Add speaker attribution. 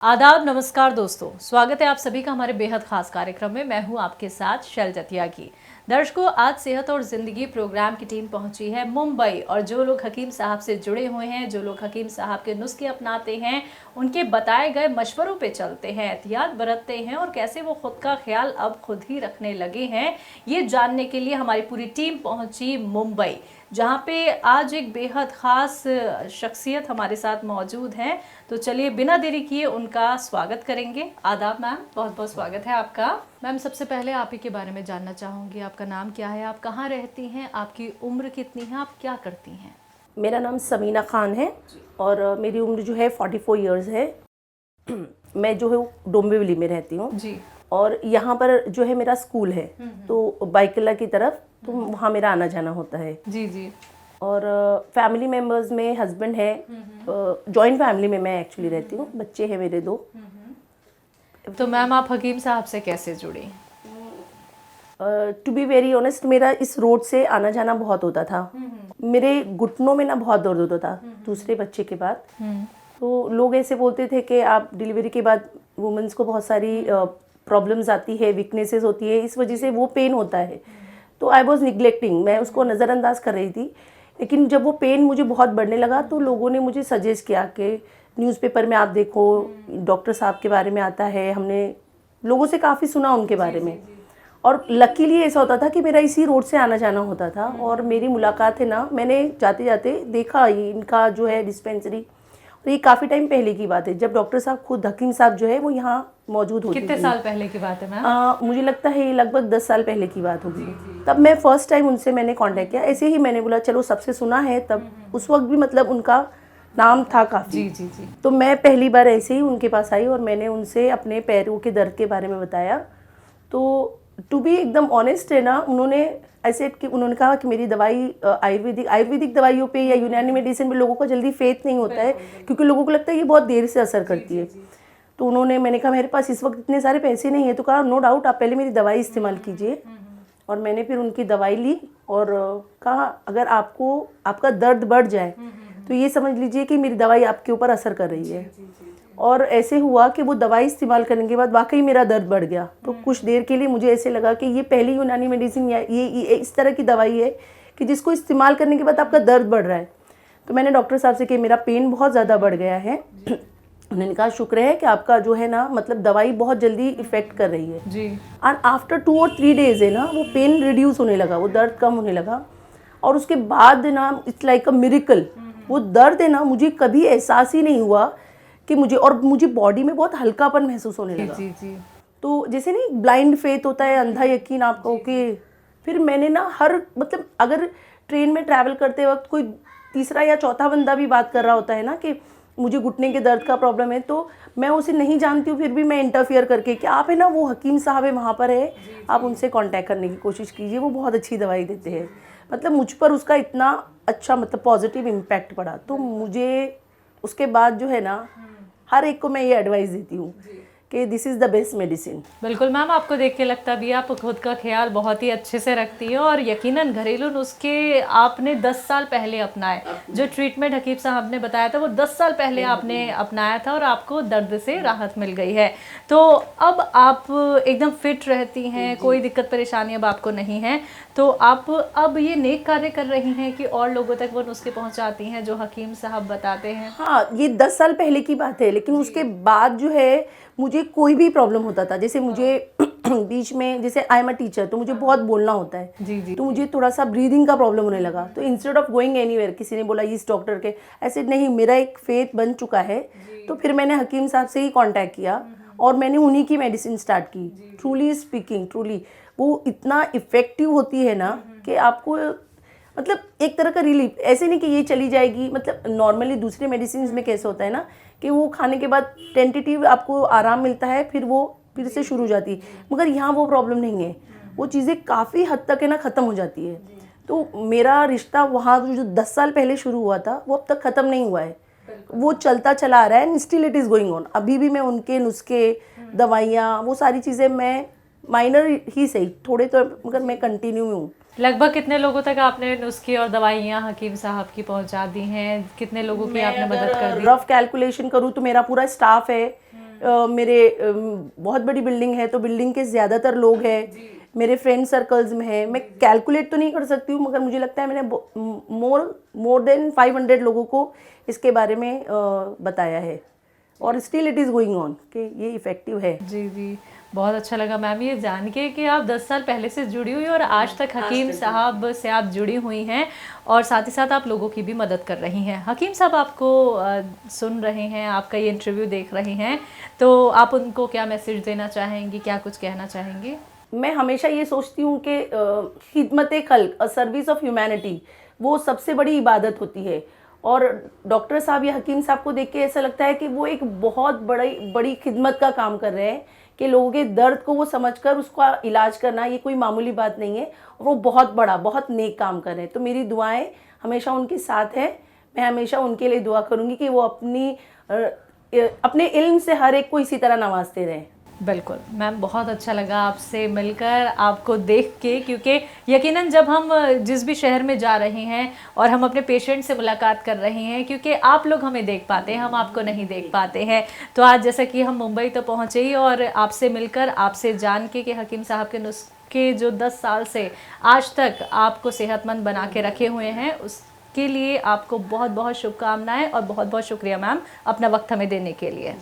Speaker 1: आदाब, नमस्कार दोस्तों, स्वागत है आप सभी का हमारे बेहद खास कार्यक्रम में। मैं हूं आपके साथ शैलजा त्यागी। दर्शकों, आज सेहत और ज़िंदगी प्रोग्राम की टीम पहुंची है मुंबई और जो लोग हकीम साहब से जुड़े हुए हैं, जो लोग हकीम साहब के नुस्खे अपनाते हैं, उनके बताए गए मशवरों पे चलते हैं, एहतियात बरतते हैं और कैसे वो खुद का ख्याल अब खुद ही रखने लगे हैं, ये जानने के लिए हमारी पूरी टीम पहुंची मुंबई, जहां पे आज एक बेहद ख़ास शख्सियत हमारे साथ मौजूद हैं। तो चलिए बिना देरी किए उनका स्वागत करेंगे। आदाब मैम, बहुत बहुत स्वागत है आपका। मैम, सबसे पहले आप ही के बारे में जानना चाहूँगी। आपका नाम क्या है, आप कहाँ रहती हैं, आपकी उम्र कितनी है, आप क्या करती हैं?
Speaker 2: मेरा नाम समीना खान है और मेरी उम्र जो है 44 इयर्स है। मैं जो है डोंबिवली में रहती हूँ
Speaker 1: जी।
Speaker 2: और यहाँ पर जो है मेरा स्कूल है, तो बाइकला की तरफ, तो वहाँ मेरा आना जाना होता है।
Speaker 1: जी जी।
Speaker 2: और फैमिली मेम्बर्स में हस्बैंड है, जॉइंट फैमिली में मैं एक्चुअली रहती हूँ, बच्चे हैं मेरे 2।
Speaker 1: तो मैम, आप हकीम साहब से कैसे जुड़ी?
Speaker 2: टू बी वेरी ऑनेस्ट, मेरा इस रोड से आना जाना बहुत होता था। मेरे घुटनों में ना बहुत दर्द होता था दूसरे बच्चे के बाद। तो लोग ऐसे बोलते थे कि आप डिलीवरी के बाद वुमेन्स को बहुत सारी प्रॉब्लम्स आती है, वीकनेसेस होती है, इस वजह से वो पेन होता है। तो आई वॉज निगलेक्टिंग, मैं उसको नज़रअंदाज कर रही थी। लेकिन जब वो पेन मुझे बहुत बढ़ने लगा तो लोगों ने मुझे सजेस्ट किया कि न्यूज़पेपर में आप देखो, डॉक्टर साहब के बारे में आता है। हमने लोगों से काफ़ी सुना उनके बारे में, और लकीली ऐसा होता था कि मेरा इसी रोड से आना जाना होता था और मेरी मुलाकात है ना, मैंने जाते जाते देखा ये इनका जो है डिस्पेंसरी। तो ये काफ़ी टाइम पहले की बात है, जब डॉक्टर साहब खुद हकीम साहब जो है वो यहाँ मौजूद होते थे।
Speaker 1: कितने साल पहले की बात है मैम?
Speaker 2: मुझे लगता है ये लगभग 10 साल पहले की बात होगी। तब मैं फर्स्ट टाइम उनसे मैंने कांटेक्ट किया। ऐसे ही मैंने बोला चलो सबसे सुना है, तब उस वक्त भी मतलब उनका नाम था काफ़ी।
Speaker 1: जी जी जी।
Speaker 2: तो मैं पहली बार ऐसे ही उनके पास आई और मैंने उनसे अपने पैरों के दर्द के बारे में बताया। तो टू बी एकदम ऑनेस्ट है ना, उन्होंने ऐसे कि उन्होंने कहा कि मेरी दवाई आयुर्वेदिक दवाइयों पे या यूनानी मेडिसिन पे लोगों का जल्दी फेथ नहीं होता है, क्योंकि लोगों को लगता है ये बहुत देर से असर करती है। तो उन्होंने, मैंने कहा मेरे पास इस वक्त इतने सारे पैसे नहीं है, तो कहा नो डाउट आप पहले मेरी दवाई इस्तेमाल कीजिए। और मैंने फिर उनकी दवाई ली और कहा अगर आपको आपका दर्द बढ़ जाए तो ये समझ लीजिए कि मेरी दवाई आपके ऊपर असर कर रही है। और ऐसे हुआ कि वो दवाई इस्तेमाल करने के बाद वाकई मेरा दर्द बढ़ गया। तो कुछ देर के लिए मुझे ऐसे लगा कि ये पहली यूनानी मेडिसिन या ये इस तरह की दवाई है कि जिसको इस्तेमाल करने के बाद आपका दर्द बढ़ रहा है। तो मैंने डॉक्टर साहब से कि मेरा पेन बहुत ज़्यादा बढ़ गया है। उन्होंने कहा शुक्र है कि आपका जो है ना, मतलब दवाई बहुत जल्दी इफेक्ट कर रही है
Speaker 1: जी।
Speaker 2: एंड आफ्टर 2 और 3 डेज है ना, वो पेन रिड्यूस होने लगा, वो दर्द कम होने लगा। और उसके बाद ना इट्स लाइक अ मिरेकल। वो दर्द है ना, मुझे कभी एहसास ही नहीं हुआ कि मुझे बॉडी में बहुत हल्कापन महसूस होने लगा।
Speaker 1: जी जी।
Speaker 2: तो जैसे नहीं ब्लाइंड फेथ होता है, अंधा यकीन आपको कि फिर मैंने ना मतलब अगर ट्रेन में ट्रैवल करते वक्त कोई तीसरा या चौथा बंदा भी बात कर रहा होता है ना कि मुझे घुटने के दर्द का प्रॉब्लम है, तो मैं उसे नहीं जानती हूँ, फिर भी मैं इंटरफियर करके कि आप है ना वो हकीम साहब है वहाँ पर है, आप उनसे कांटेक्ट करने की कोशिश कीजिए, वो बहुत अच्छी दवाई देते हैं। मतलब मुझ पर उसका इतना अच्छा मतलब पॉजिटिव इम्पैक्ट पड़ा। तो मुझे उसके बाद जो है ना, हर एक को मैं ये एडवाइस देती हूँ कि this is the best medicine.
Speaker 1: बिल्कुल मैम, आपको देख के लगता भी आप खुद का ख्याल बहुत ही अच्छे से रखती है और यकीनन घरेलू नुस्खे आपने 10 साल पहले अपनाए। जो ट्रीटमेंट हकीम साहब ने बताया था वो 10 साल पहले आपने अपनाया था और आपको दर्द से राहत मिल गई है। तो अब आप एकदम फिट रहती हैं, कोई दिक्कत परेशानी अब आपको नहीं है। तो आप अब ये नेक कार्य कर रही हैं कि और लोगों तक वो नुस्खे पहुँचाती हैं जो हकीम साहब बताते हैं।
Speaker 2: हाँ, ये 10 साल पहले की बात है, लेकिन उसके बाद जो है मुझे कोई भी प्रॉब्लम होता था, जैसे मुझे बीच में, जैसे आई एम अ टीचर तो मुझे बहुत बोलना होता है।
Speaker 1: जी जी।
Speaker 2: तो मुझे थोड़ा सा ब्रीदिंग का प्रॉब्लम होने लगा। तो इंस्टेड ऑफ गोइंग एनीवेयर, किसी ने बोला इस डॉक्टर के, ऐसे नहीं, मेरा एक फेथ बन चुका है। तो फिर मैंने हकीम साहब से ही कांटेक्ट किया और मैंने उन्हीं की मेडिसिन स्टार्ट की। ट्रूली स्पीकिंग, ट्रूली वो इतना इफेक्टिव होती है ना कि आपको मतलब एक तरह का रिलीफ, ऐसे नहीं कि ये चली जाएगी। मतलब नॉर्मली दूसरे मेडिसिन में कैसे होता है ना कि वो खाने के बाद टेंटेटिव आपको आराम मिलता है, फिर वो फिर से शुरू हो जाती है, मगर यहाँ वो प्रॉब्लम नहीं है। वो चीज़ें काफ़ी हद तक है ना ख़त्म हो जाती है। तो मेरा रिश्ता वहाँ जो 10 साल पहले शुरू हुआ था वो अब तक ख़त्म नहीं हुआ है, वो चलता चला आ रहा है and still it is going on. अभी भी मैं उनके नुस्खे, दवाइयाँ, वो सारी चीज़ें मैं माइनर ही सही थोड़े तो, मगर मैं कंटिन्यू में हूँ।
Speaker 1: लगभग कितने लोगों तक आपने नुस्खे और दवाइयाँ हकीम साहब की पहुंचा दी हैं? कितने लोगों की आपने मदद कर दी?
Speaker 2: रफ कैलकुलेशन करूँ तो मेरा पूरा स्टाफ है, मेरे बहुत बड़ी बिल्डिंग है, तो बिल्डिंग के ज़्यादातर लोग हैं, मेरे फ्रेंड सर्कल्स में है। मैं कैलकुलेट तो नहीं कर सकती हूँ, मगर मुझे लगता है मैंने मोर देन 500 लोगों को इसके बारे में बताया है, और still it is going on कि ये इफ़ेक्टिव है।
Speaker 1: जी जी, बहुत अच्छा लगा मैम ये जान के कि आप 10 साल पहले से जुड़ी हुई और आज तक हकीम साहब से आप जुड़ी हुई हैं, और साथ ही साथ आप लोगों की भी मदद कर रही हैं। हकीम साहब आपको सुन रहे हैं, आपका ये इंटरव्यू देख रहे हैं, तो आप उनको क्या मैसेज देना चाहेंगी, क्या कुछ कहना चाहेंगी?
Speaker 2: मैं हमेशा ये सोचती हूँ कि खिदमत खल्क, अ सर्विस ऑफ ह्यूमैनिटी, वो सबसे बड़ी इबादत होती है। और डॉक्टर साहब या हकीम साहब को देख के ऐसा लगता है कि वो एक बहुत बड़ी बड़ी खिदमत का काम कर रहे हैं, कि लोगों के दर्द को वो समझकर उसका इलाज करना ये कोई मामूली बात नहीं है, और वो बहुत बड़ा बहुत नेक काम कर रहे हैं। तो मेरी दुआएं हमेशा उनके साथ हैं। मैं हमेशा उनके लिए दुआ करूँगी कि वो अपने इल्म से हर एक को इसी तरह नवाजते रहें।
Speaker 1: बिल्कुल मैम, बहुत अच्छा लगा आपसे मिलकर, आपको देख के, क्योंकि यकीनन जब हम जिस भी शहर में जा रहे हैं और हम अपने पेशेंट से मुलाकात कर रहे हैं, क्योंकि आप लोग हमें देख पाते हैं, हम आपको नहीं देख पाते हैं, तो आज जैसा कि हम मुंबई तो पहुँचे ही, और आपसे मिलकर, आपसे जान के कि हकीम साहब के नुस्खे जो 10 साल से आज तक आपको सेहतमंद बना के रखे हुए हैं, उसके लिए आपको बहुत बहुत शुभकामनाएँ और बहुत बहुत शुक्रिया मैम अपना वक्त हमें देने के लिए।